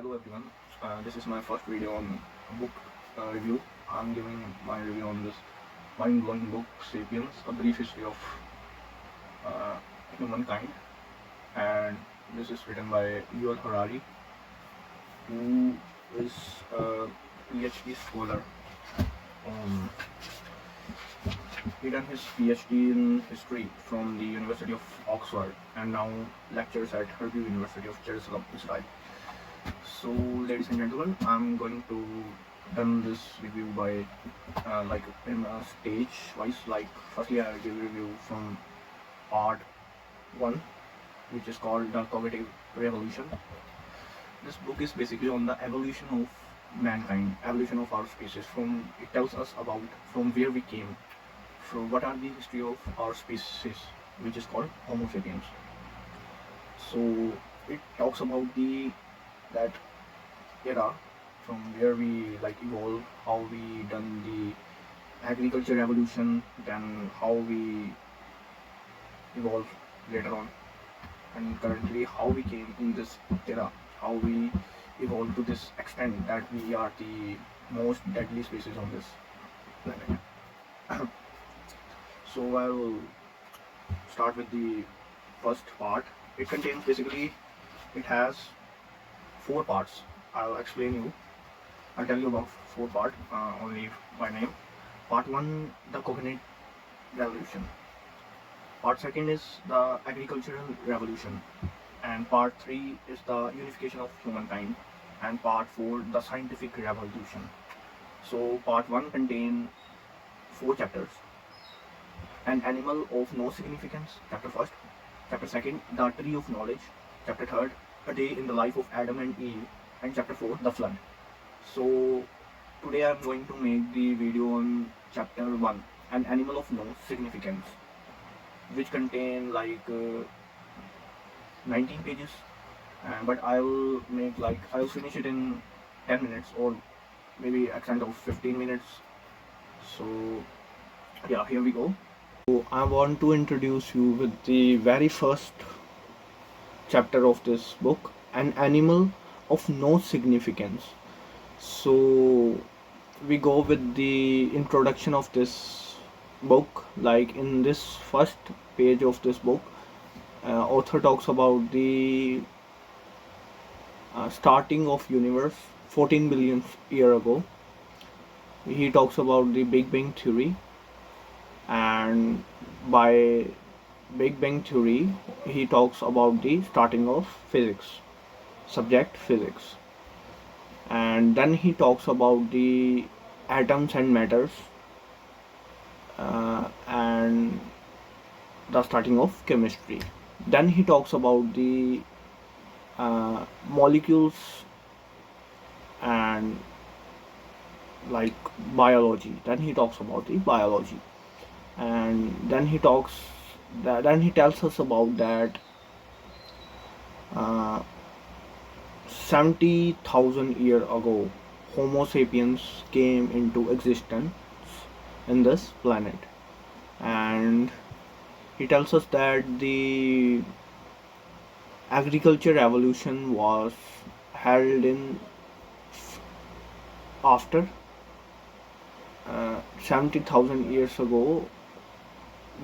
Hello everyone, this is my first video on book review. I'm giving my review on this mind-blowing book, Sapiens, A Brief History of uh, Humankind, and this is written by Yuval Harari, who is a PhD scholar. Um, he done his PhD in history from the University of Oxford and now lectures at Purdue University of Jerusalem, Israel. So, ladies and gentlemen, I'm going to done this review by like in a stage wise. Like, firstly, I'll give a review from part 1, which is called The Cognitive Revolution. This book is basically on the evolution of mankind, evolution of our species. It tells us about from where we came, from what are the history of our species, which is called Homo sapiens. So it talks about that era from where we evolve, how we done the agriculture revolution, then how we evolve later on, and currently how we came in this era, how we evolved to this extent that we are the most deadly species on this planet. So I will start with the first part. It contains it has 4 parts. I'll explain you. I'll tell you about 4 parts only by name. Part 1, the cognitive revolution. Part 2 is the agricultural revolution, and part 3 is the unification of humankind, and part 4 the scientific revolution. So part 1 contains 4 chapters. An animal of no significance, chapter 1. Chapter 2, the tree of knowledge. Chapter 3, a day in the life of Adam and Eve, and chapter 4, the flood. So today I am going to make the video on chapter 1, an animal of no significance, which contain 19 pages, but I will finish it in 10 minutes or maybe extent of 15 minutes. So yeah, here we go. So I want to introduce you with the very first chapter of this book, an animal of no significance. So we go with the introduction of this book. Like in this first page of this book, author talks about the starting of universe 14 billion year ago. He talks about the Big Bang theory, and by Big Bang theory he talks about the starting of physics, subject physics, and then he talks about the atoms and matters, and the starting of chemistry. Then he talks about the molecules and biology. Then he talks about the biology, and then he tells us about that 70,000 years ago Homo sapiens came into existence in this planet, and he tells us that the agriculture revolution was held in after 70,000 years ago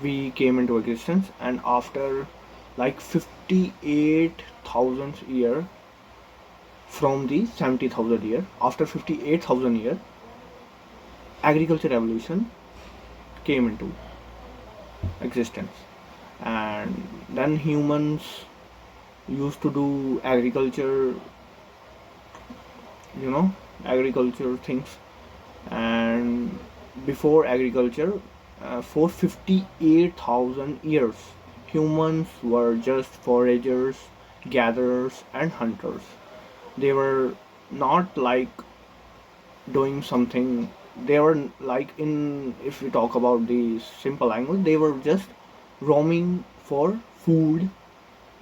we came into existence, and after 58,000 years from the 70,000 year, after 58,000 years agriculture revolution came into existence, and then humans used to do agriculture things. And before agriculture, for 58,000 years humans were just foragers, gatherers and hunters. They were not doing something. They were if we talk about the simple language, they were just roaming for food,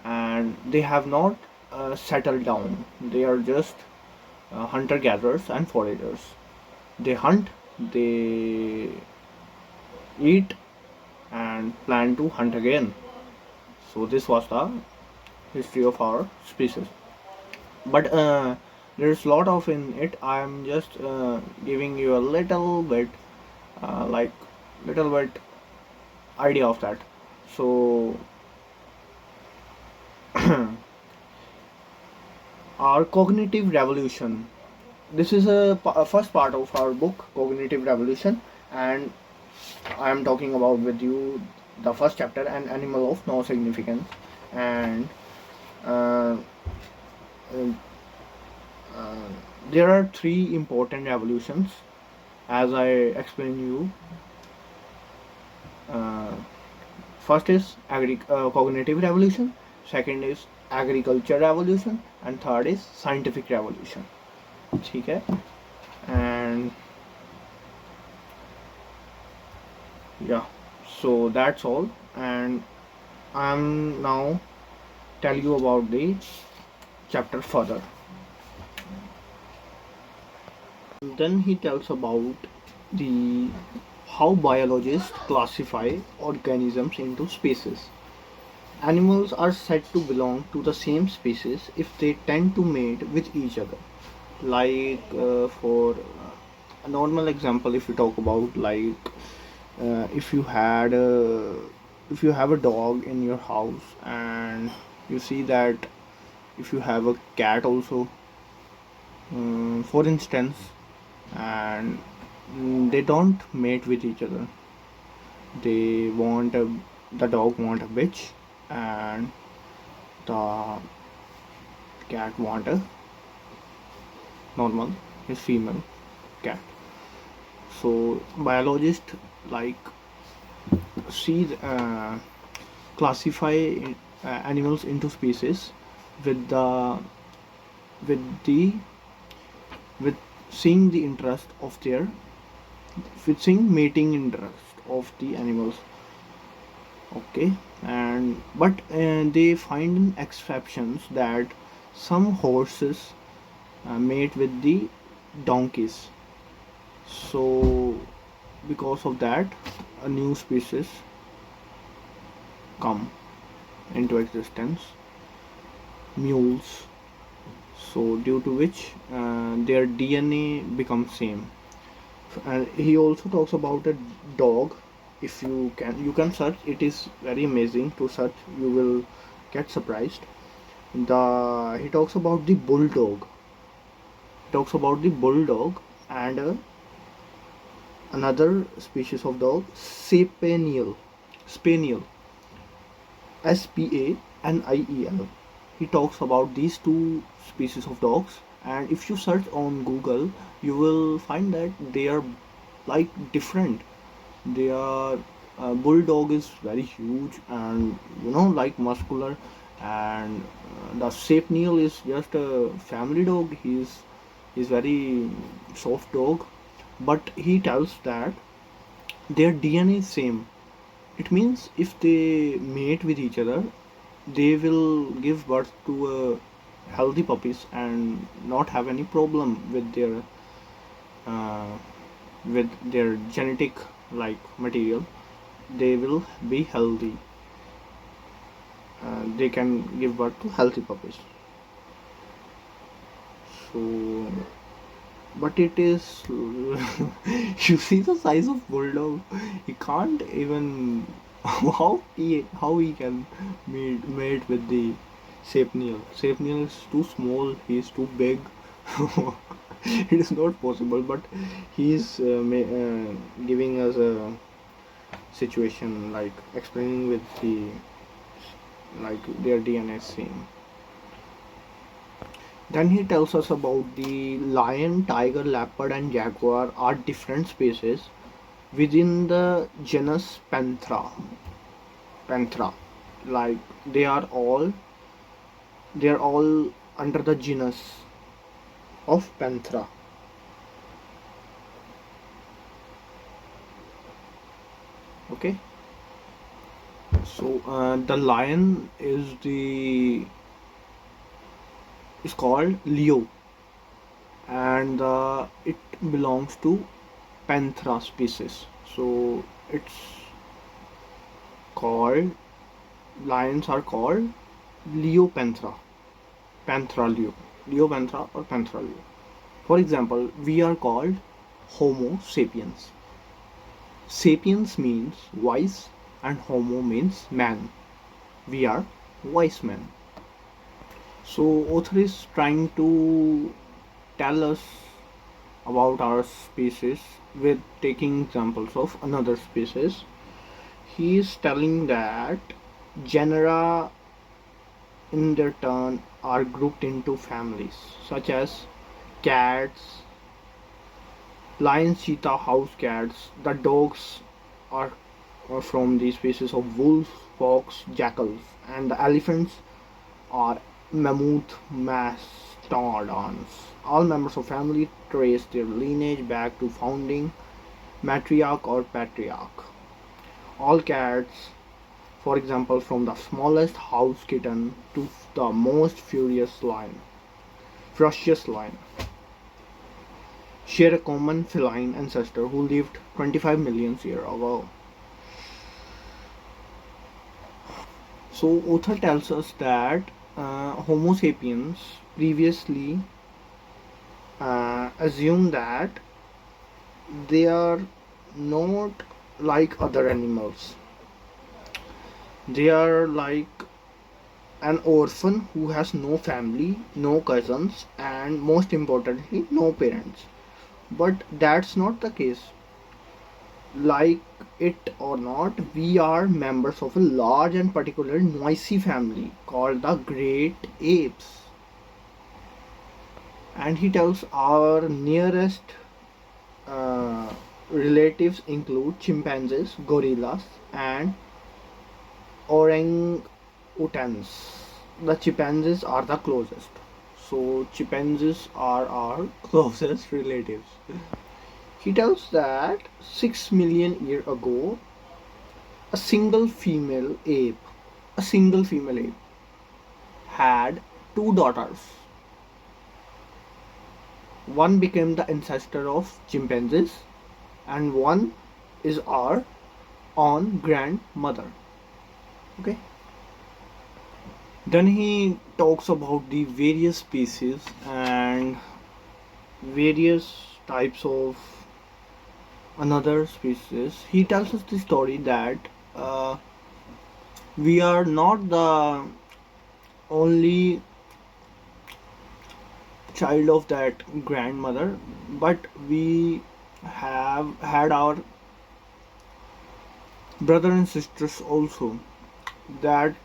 and they have not settled down. They are just hunter gatherers and foragers. They hunt, they eat and plan to hunt again. So this was the history of our species. But There's a lot of in it. I'm just giving you a little bit, like little bit idea of that. So our cognitive revolution. This is a first part of our book, Cognitive Revolution, and I am talking about with you the first chapter, An Animal of No Significance, and uh, uh, uh, there are three important revolutions, as I explained you. Uh, First is cognitive revolution, second is agriculture revolution, and third is scientific revolution. ठीक है? And yeah, so that's all, and I'm now tell you about the chapter further. Then he tells about the how biologists classify organisms into species. Animals are said to belong to the same species if they tend to mate with each other. Like for a normal example, if you talk about like if you had if you have a dog in your house, and you see that if you have a cat also, for instance, and they don't mate with each other. They want a The dog want a bitch, and the cat want a normal, his female cat. So biologists like see classify animals into species with the with the with seeing the interest of their with seeing mating interest of the animals. Okay, and but they find exceptions that some horses mate with the donkeys. So because of that, a new species come into existence, mules. So due to which their DNA becomes same. And he also talks about a dog. If you can search, it is very amazing to search, you will get surprised. The He talks about the bulldog. He talks about the bulldog and another species of dog, spaniel, Spaniel. He talks about these two species of dogs, and if you search on Google, you will find that they are like different. They are bulldog is very huge and like muscular, and the Spaniel is just a family dog. He's very soft dog, but he tells that their DNA is same. It means if they mate with each other, they will give birth to healthy puppies and not have any problem uh, with their genetic like material. They will be healthy. They can give birth to healthy puppies. So, but it is you see the size of bulldog. He can't even how he can mate with the Sapniel. Sapniel is too small. He is too big. It is not possible. But he is giving us a situation like explaining with the like their DNA same. Then he tells us about the lion, tiger, leopard, and jaguar are different species within the genus Panthera. Panthera, like they are all under the genus of Panthera. Okay, so the lion is called Leo, and it belongs to Panthera species. So it's called lions are called Leo Panthera, Panthera Leo. Leopanthera or Panthera Leo. For example, we are called Homo sapiens. Sapiens means wise and Homo means man. We are wise men. So author is trying to tell us about our species with taking examples of another species. He is telling that genera in their turn are grouped into families such as cats, lions, cheetah, house cats. The dogs are, are from the species of wolves, fox, jackals, and the elephants are mammoth, mastodons. All members of family trace their lineage back to founding matriarch or patriarch. All cats, for example, from the smallest house kitten to the most ferocious lion, share a common feline ancestor who lived 25 million years ago. So, author tells us that Homo sapiens previously assumed that they are not like other animals. They are like an orphan who has no family, no cousins, and most importantly, no parents. But that's not the case. Like it or not, we are members of a large and particular noisy family called the Great Apes. And he tells our nearest uh, relatives include chimpanzees, gorillas, and orangutans. The chimpanzees are the closest. So, chimpanzees are our closest relatives. He tells that 6 million years ago, a single female ape, a single female ape had two daughters. One became the ancestor of chimpanzees, and one is our own grandmother. Okay. Then he talks about the various species and various types of another species. He tells us the story that uh, we are not the only child of that grandmother, but we have had our brother and sisters also that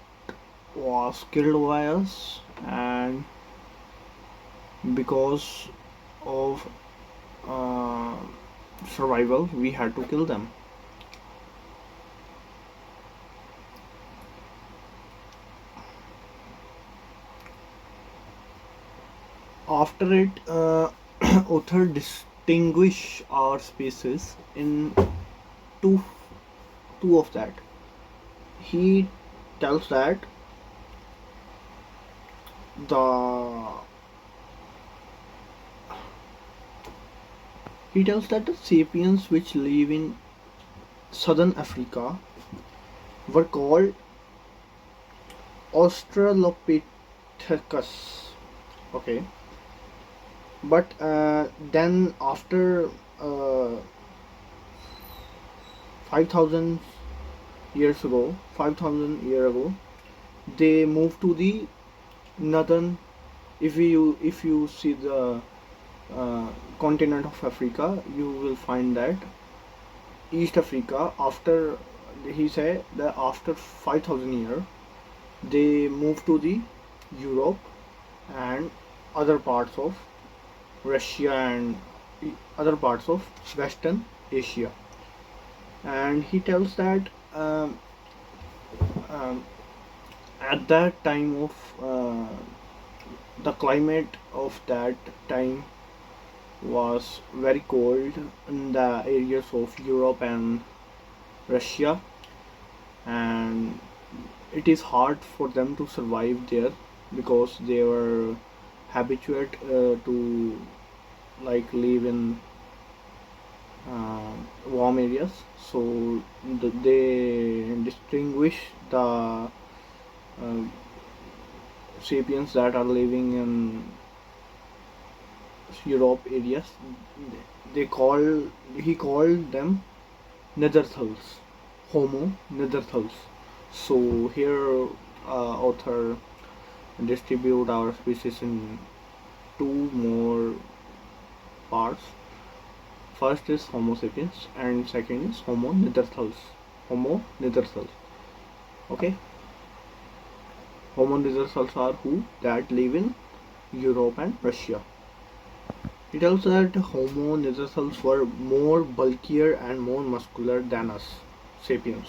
was killed by us, and because of uh, survival we had to kill them. After it, author distinguish our species in two two of that. He tells that the the sapiens which live in southern Africa were called Australopithecus. Okay, but then after uh, 5,000 years ago, 5,000 year ago, they moved to the northern. If you see the uh, continent of Africa, you will find that East Africa, after he said that after 5,000 years they moved to the Europe and other parts of Russia and other parts of Western Asia. And he tells that um, at that time of the climate of that time was very cold in the areas of Europe and Russia, and it is hard for them to survive there because they were habituate to like live in warm areas. So they distinguish the sapiens that are living in Europe areas. They call he called them Neanderthals, Homo Neanderthals. So here, author distribute our species in two more parts. First is Homo sapiens, and second is Homo Neanderthals. Homo Neanderthals. Okay, Homo Neanderthals are who that live in Europe and Russia. It tells that Homo Neanderthals were more bulkier and more muscular than us, sapiens.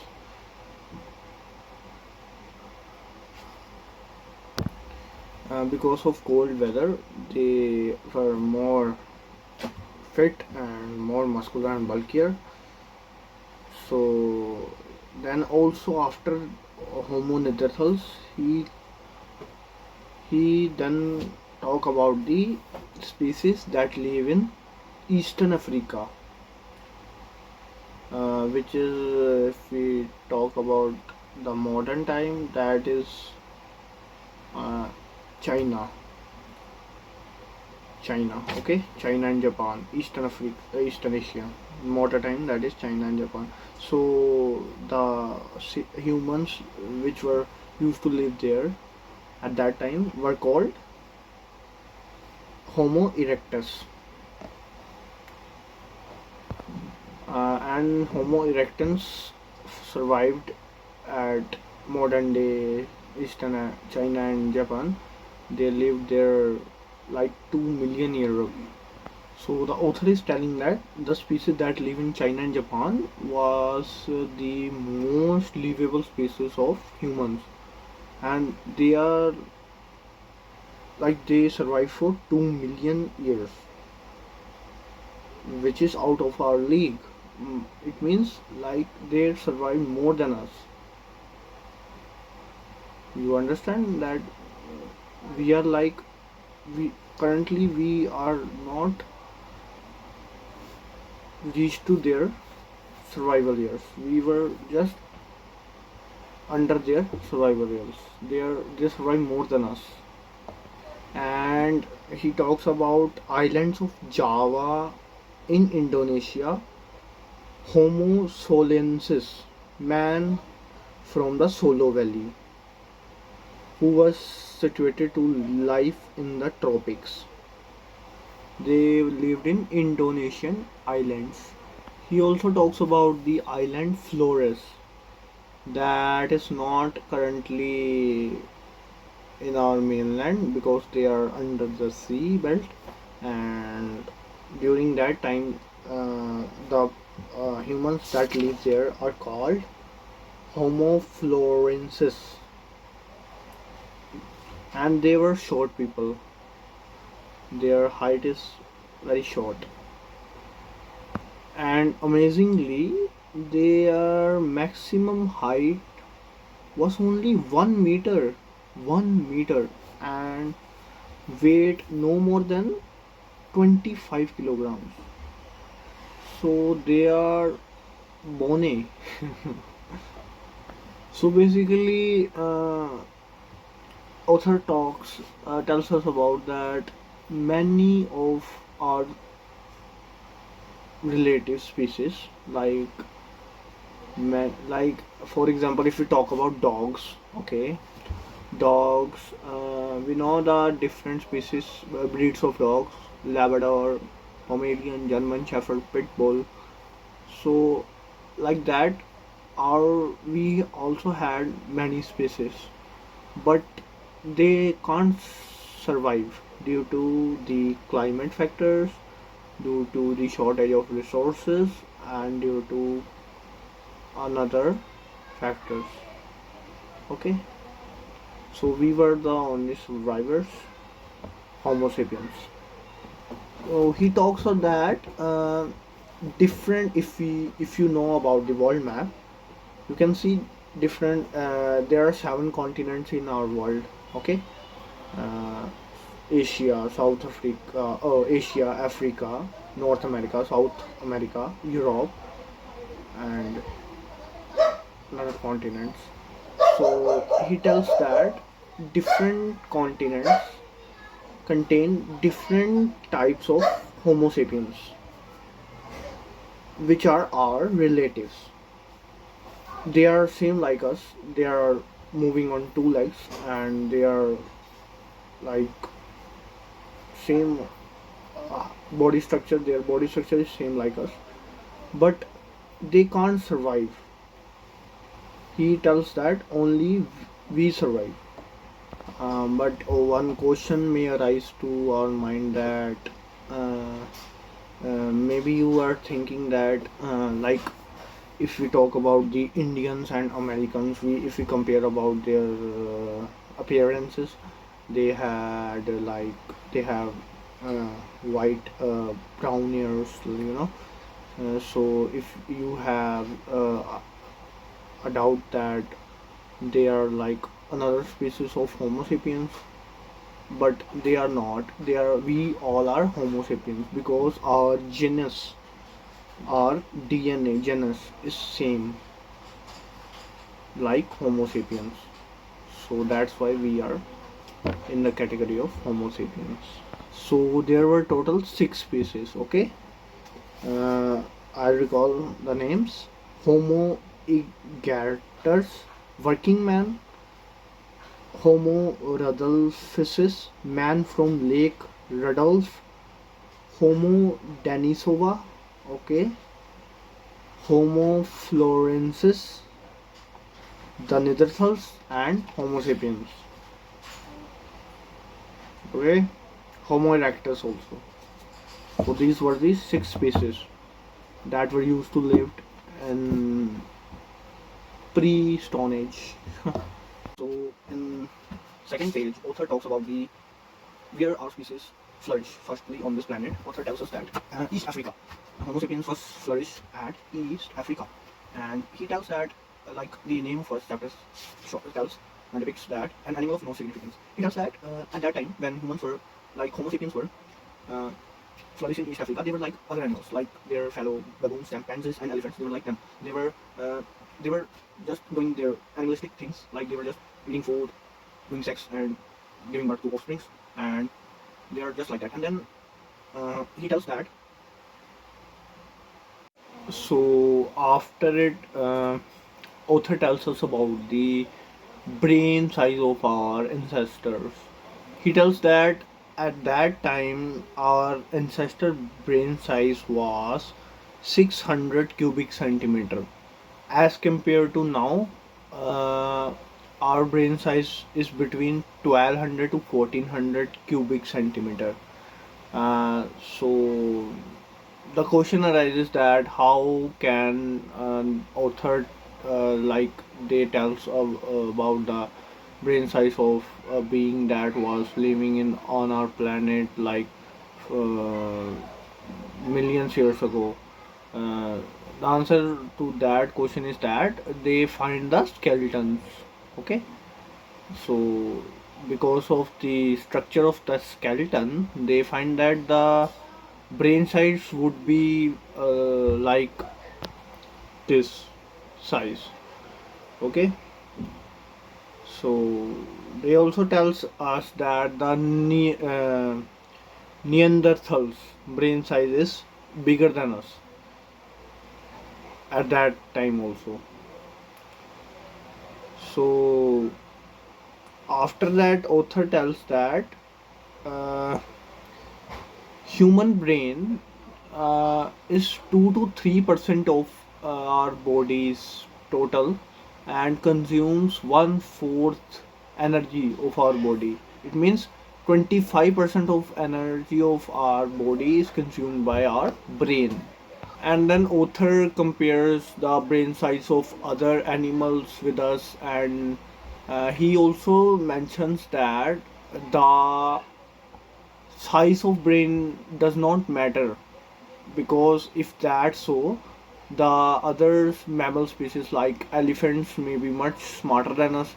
Because of cold weather, they were more fit and more muscular and bulkier. So then also after Homo neanderthals, he then talk about the species that live in Eastern Africa, which is if we talk about the modern time, that is uh, China. China, okay, China and Japan, Eastern Africa, Eastern Asia. Modern time, that is China and Japan. So the humans which were used to live there at that time were called Homo erectus, and Homo erectus survived at modern day Eastern China and Japan. They lived there like 2 million years ago. So the author is telling that the species that live in China and Japan was the most livable species of humans, and they are like they survived for 2 million years, which is out of our league. It means like they survived more than us. You understand that we are like we currently we are not reached to their survival years. We were just under their survival years. They survive more than us. And he talks about islands of Java in Indonesia, Homo solensis, man from the Solo Valley, who was situated to life in the tropics. They lived in Indonesian islands. He also talks about the island Flores that is not currently in our mainland because they are under the sea belt, and during that time the humans that live there are called Homo florensis, and they were short people. Their height is very short, and amazingly their maximum height was only 1 meter, 1 meter, and weight no more than 25 kilograms. So they are bony. So basically, author tells us about that many of our relative species, like like for example, if we talk about dogs, okay, dogs, we know the different species, breeds of dogs: Labrador, Pomeranian, German Shepherd, Pit Bull. So like that, our we also had many species, but they can't survive due to the climate factors, due to the shortage of resources, and due to another factors. Okay, so we were the only survivors, Homo sapiens. So he talks on that different. If you know about the world map, you can see different. There are 7 continents in our world. Okay, uh, Asia, South Africa, Asia, Africa, North America, South America, Europe, and another continents. So he tells that different continents contain different types of Homo sapiens, which are our relatives. They are same like us. They are moving on two legs, and they are like same body structure. Their body structure is same like us, but they can't survive. He tells that only we survive. But one question may arise to our mind that uh, maybe you are thinking that like if we talk about the Indians and Americans, we if we compare about their appearances, they had they have uh, white brown hairs, so if you have a doubt that they are like another species of Homo sapiens, but they are not. They are we all are Homo sapiens because our genus, our DNA genus is same like Homo sapiens. So that's why we are in the category of Homo sapiens. So there were total six species. Okay, I recall the names: Homo erectus, working man; Homo rudolphus, man from Lake Rudolph; Homo denisova, okay; Homo florensis, the Neanderthals; and Homo sapiens, okay; Homo erectus also. So these were the six species that were used to live in pre-Stone Age. So in second page, author talks about the where our species flourish firstly on this planet. Author tells us that East Africa, Homo sapiens first flourished at East Africa, and he tells that like the name of first chapter tells and depicts that an animal of no significance. He tells that at that time when humans were like Homo sapiens were uh, flourishing in East Africa, they were like other animals, like their fellow baboons, chimpanzees, and elephants. They were like them. They were just doing their animalistic things, like they were just eating food, doing sex, and giving birth to offsprings, and they are just like that. And then he tells that. So after it, author tells us about the brain size of our ancestors. He tells that at that time our ancestor brain size was 600 cubic centimeter. As compared to now, uh, our brain size is between 1200 to 1400 cubic centimeter. So the question arises that how can an author like they tells about the brain size of a being that was living in on our planet like uh, millions years ago. uh, the answer to that question is that they find the skeletons. Okay, so because of the structure of the skeleton, they find that the brain size would be like this size. Okay, so they also tells us that the Neanderthals brain size is bigger than us at that time also. So after that, author tells that uh, human brain is 2 to 3% of our body's total and consumes 1/4 energy of our body. It means 25% of energy of our body is consumed by our brain. And then author compares the brain size of other animals with us, and he also mentions that the size of brain does not matter, because if that's so, the other mammal species like elephants may be much smarter than us,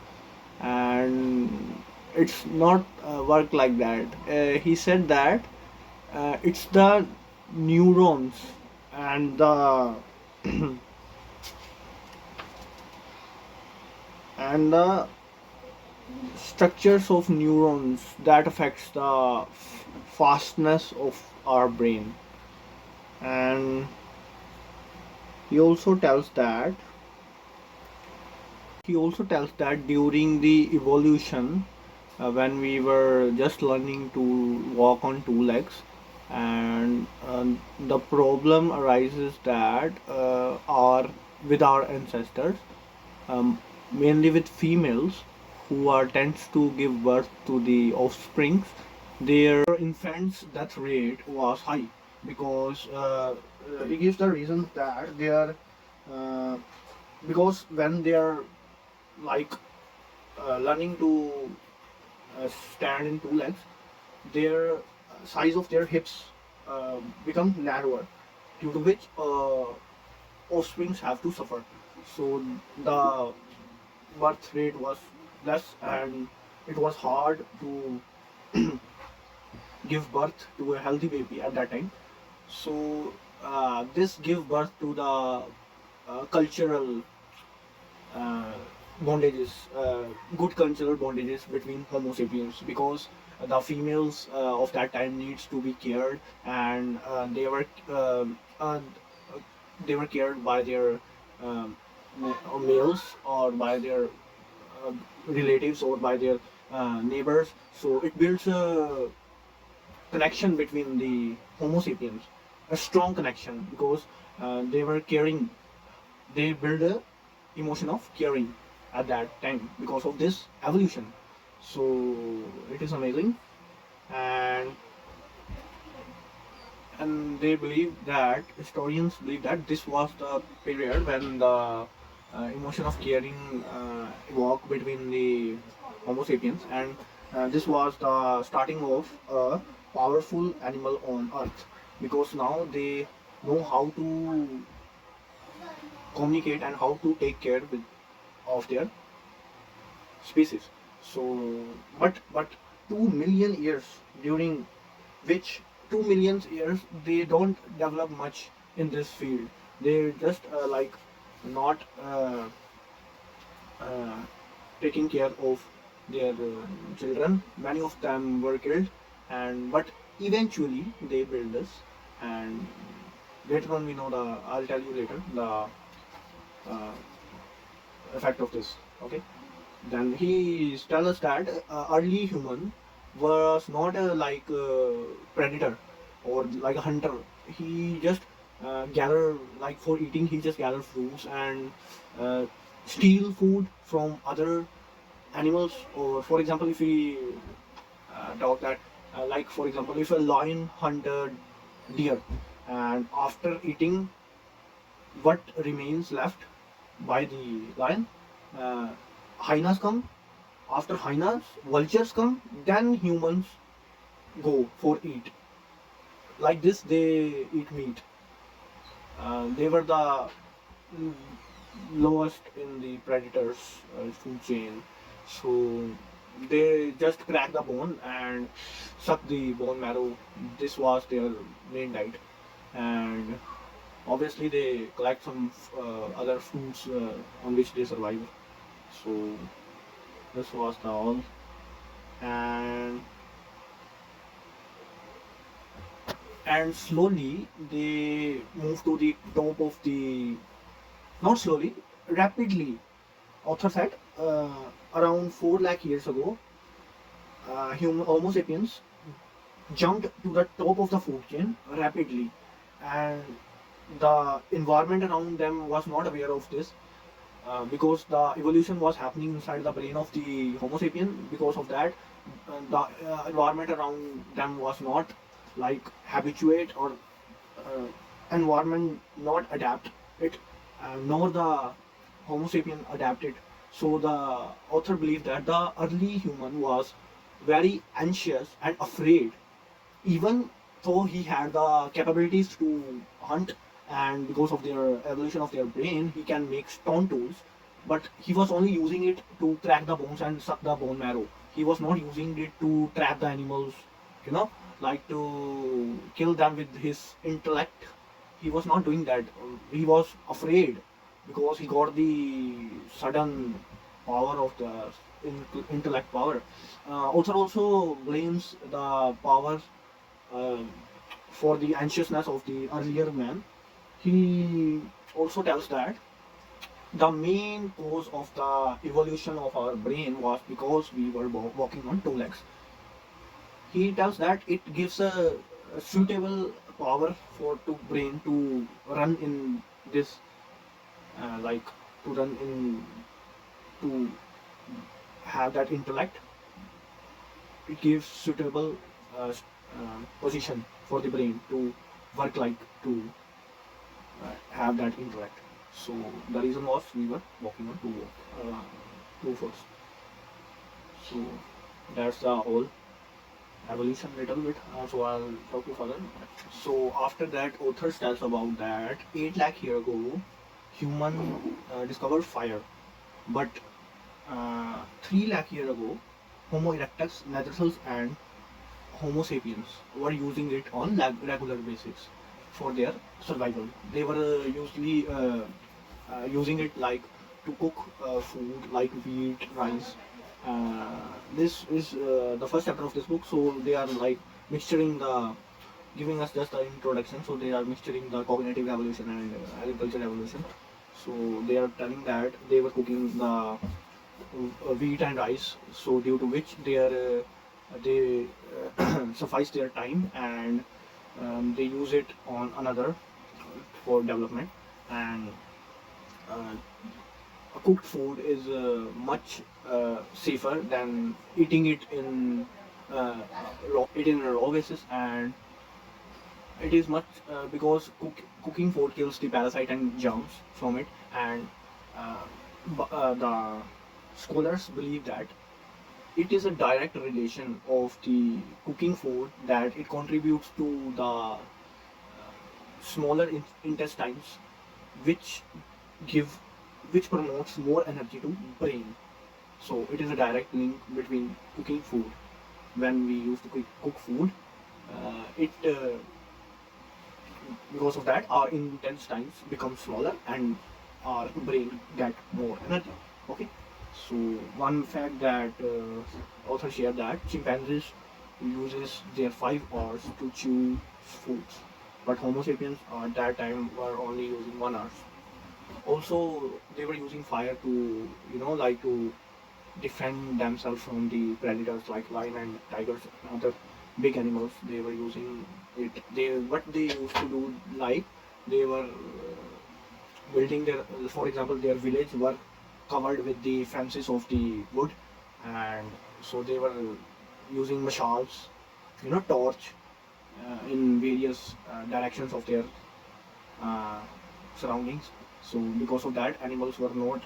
and it's not work like that. He said that it's the neurons and the and the structures of neurons that affects the fastness of our brain. And he also tells that during the evolution, when we were just learning to walk on two legs, and the problem arises that our with our ancestors, um, mainly with females who are tends to give birth to the offsprings, their infants death rate was high because it gives the reason that they are uh, because when they are like learning to stand in two legs, their size of their hips become narrower, due to which offsprings have to suffer. So the birth rate was less, and it was hard to give birth to a healthy baby at that time. So this give birth to the cultural uh, bondages, good cultural bondages between Homo sapiens, because the females of that time needs to be cared, and they were cared by their um, males, or by their uh, relatives, or by their neighbors. So it builds a connection between the Homo sapiens, a strong connection, because they were caring. They build a emotion of caring at that time because of this evolution. So it is amazing, and they believe that historians believe that this was the period when the emotion of caring evolved between the Homo sapiens, and this was the starting of a powerful animal on Earth, because now they know how to communicate and how to take care of their species. So, but 2 million years, during which 2 million years they don't develop much in this field. They just like not uh, taking care of their children. Many of them were killed, and but eventually they build this, and later on we know the. I'll tell you later the uh, effect of this. Okay. Then he tells us that early human was not a like predator or like a hunter. He just gather, like for eating. He just gather fruits and uh, steal food from other animals. Or for example, if we talk that like for example, if a lion hunted deer, and after eating what remains left by the lion, uh, hyenas come. After hyenas, vultures come, then humans go for eat. Like this, they eat meat. They were the mm, lowest in the predators' food chain. So they just crack the bone and suck the bone marrow. This was their main diet. And obviously, they collect some other foods on which they survive. So this was the all. And slowly they move to the top of the, not slowly, rapidly. Author said around 4 lakh years ago, Homo sapiens jumped to the top of the food chain rapidly, and the environment around them was not aware of this, because the evolution was happening inside the brain of the Homo sapien. Because of that, the environment around them was not like habituate, or uh, environment not adapt it, nor the Homo sapien adapted. So the author believed that the early human was very anxious and afraid, even though he had the capabilities to hunt, and because of their evolution of their brain, he can make stone tools, but he was only using it to crack the bones and suck the bone marrow. He was not using it to trap the animals, you know, like to kill them with his intellect. He was not doing that. He was afraid because he got the sudden power of the intellect power. Author also blames the power uh, for the anxiousness of the earlier man. He also tells that the main cause of the evolution of our brain was because we were walking on two legs. He tells that it gives a suitable power for to brain to run in this like to run in to have that intellect. It gives suitable position for the brain to work like to have that intellect. So the reason was we were walking on two foot. So that's the whole evolution little bit. So I'll talk you further. So after that, authors tells about that 8 lakh year ago, human discovered fire, but 3 lakh year ago, Homo erectus, Neanderthals, and Homo sapiens were using it on regular basis for their survival. They were usually using it like to cook food like wheat, rice. This is the first chapter of this book, so they are like mixturing the, giving us just the introduction. So they are mixturing the cognitive evolution and agriculture evolution. So they are telling that they were cooking the wheat and rice, so due to which they suffice their time, and they use it on another for development. And uh, cooked food is much safer than eating it in a raw basis, and it is much because cooking food kills the parasite and germs from it. And uh, the scholars believe that it is a direct relation of the cooking food, that it contributes to the smaller intestines, which give which promotes more energy to brain. So it is a direct link between cooking food. When we used to cook food, it because of that our intestines become smaller and our brain get more energy. Okay. So one fact that author shared that chimpanzees uses their 5 hours to chew foods, but Homo sapiens at that time were only using 1 hour. Also, they were using fire to, like to defend themselves from the predators like lion and tigers and other big animals. They were using it. What they used to do, like they were building their, for example, their village were covered with the fences of the wood, and so they were using mashals, torch in various directions of their uh, surroundings. So because of that, animals were not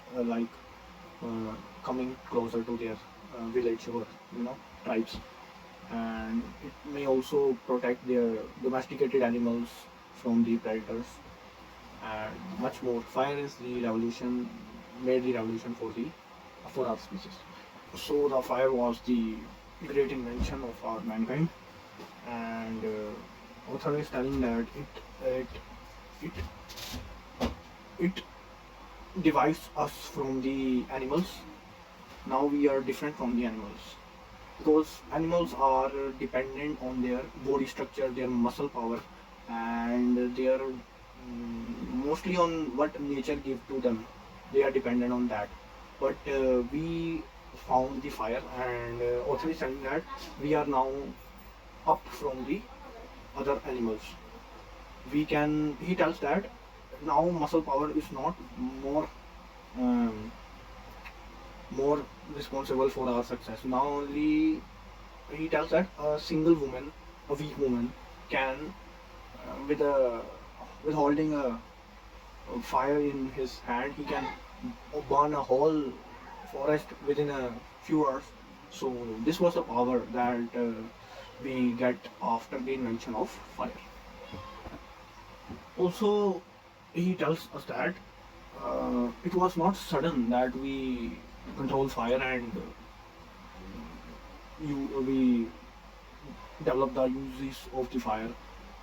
coming closer to their village or tribes. And it may also protect their domesticated animals from the predators and much more. Fire is the revolution, made the revolution for our species. So the fire was the great invention of our mankind, and author is telling that it it divides us from the animals. Now we are different from the animals because animals are dependent on their body structure, their muscle power, and their mostly on what nature gives to them. They are dependent on that. But we found the fire, and author is telling that we are now up from the other animals. We can. He tells that now muscle power is not more um, more responsible for our success. Now only he tells that a single woman, a weak woman, can with a with holding a fire in his hand, he can burn a whole forest within a few hours. So this was the power that we get after the invention of fire. Also, he tells us that it was not sudden that we control fire and we developed the uses of the fire.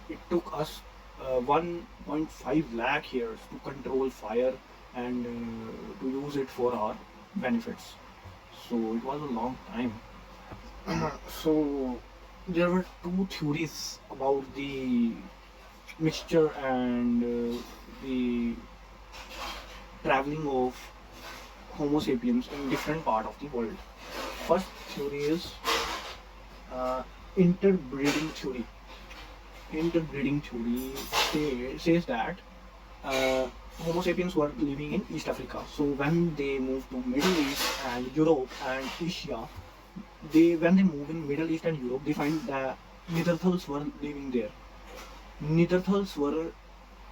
It took us 1.5 lakh years to control fire and to use it for our benefits. So it was a long time. So there were two theories about the mixture and the traveling of Homo sapiens in different part of the world. First theory is uh, interbreeding theory. Interbreeding theory says that Homo sapiens were living in East Africa. So when they moved to Middle East and Europe and Asia, when they move in Middle East and Europe, they find that Neanderthals were living there. Neanderthals were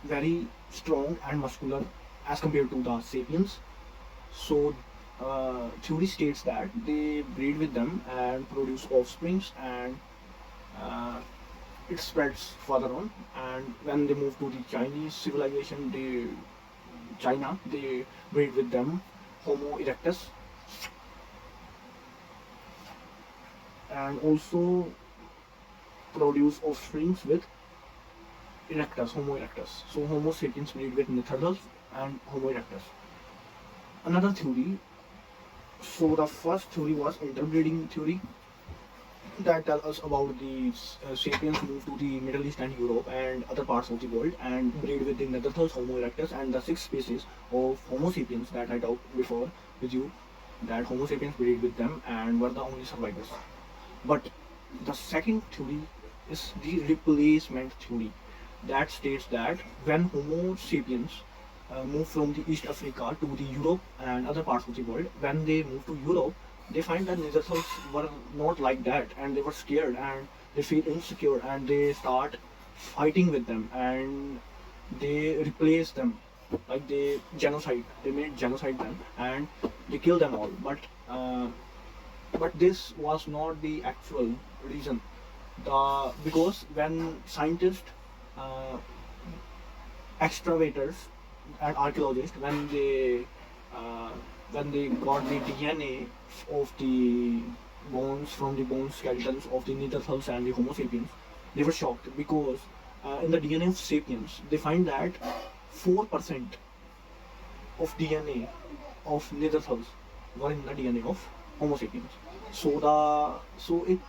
very strong and muscular as compared to the sapiens. So theory states that they breed with them and produce offsprings, and uh, it spreads further on. And when they move to the Chinese civilization, they breed with them Homo erectus, and also produce offsprings with Homo erectus. So Homo sapiens breed with Neanderthals and Homo erectus. Another theory. So the first theory was interbreeding theory, that tell us about the sapiens moved to the Middle East and Europe and other parts of the world and breed with the Neanderthals, Homo erectus, and the six species of Homo sapiens that I talked before with you, that Homo sapiens breed with them and were the only survivors. But the second theory is the replacement theory, that states that when Homo sapiens moved from the East Africa to the Europe and other parts of the world, when they moved to Europe, they find that Neanderthals were not like that, and they were scared and they feel insecure, and they start fighting with them, and they replace them, like they made genocide them, and they kill them all. But this was not the actual reason. Because when scientists, uh, excavators, and archaeologists, uh, when they got the DNA of the bones from the bone skeletons of the Neanderthals and the Homo sapiens, they were shocked because in the DNA of sapiens they find that 4% of DNA of Neanderthals were in the DNA of Homo sapiens. So it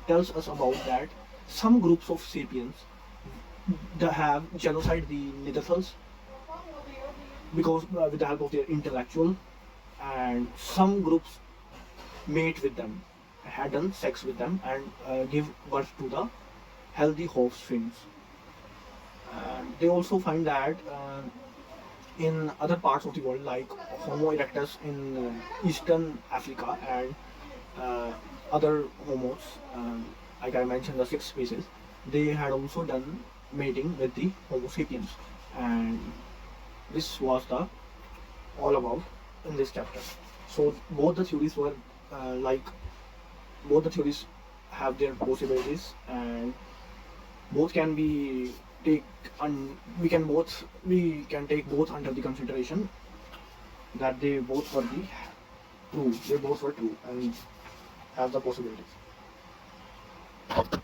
tells us about that some groups of sapiens that have genocide the Neanderthals because with the help of their intellectual, and some groups mate with them, had done sex with them, and give birth to the healthy offsprings. They also find that in other parts of the world, like Homo erectus in Eastern Africa and other homos, like I mentioned, the six species, they had also done mating with the Homo sapiens, and this was the all about in this chapter. So both the theories were like both the theories have their possibilities, and both can be take we can take both under the consideration, that they both were true and have the possibilities.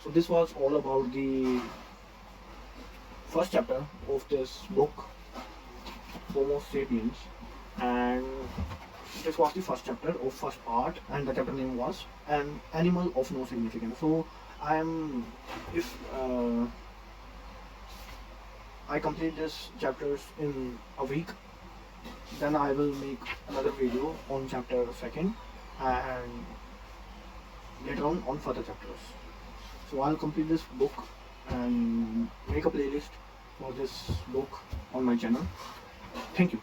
So this was all about the first chapter of this book, Homo sapiens, and this was the first chapter of first part, and the chapter name was An Animal of No Significance. So if I complete this chapters in a week, then I will make another video on chapter second, and later on further chapters. So I'll complete this book and make a playlist for this book on my channel. Thank you.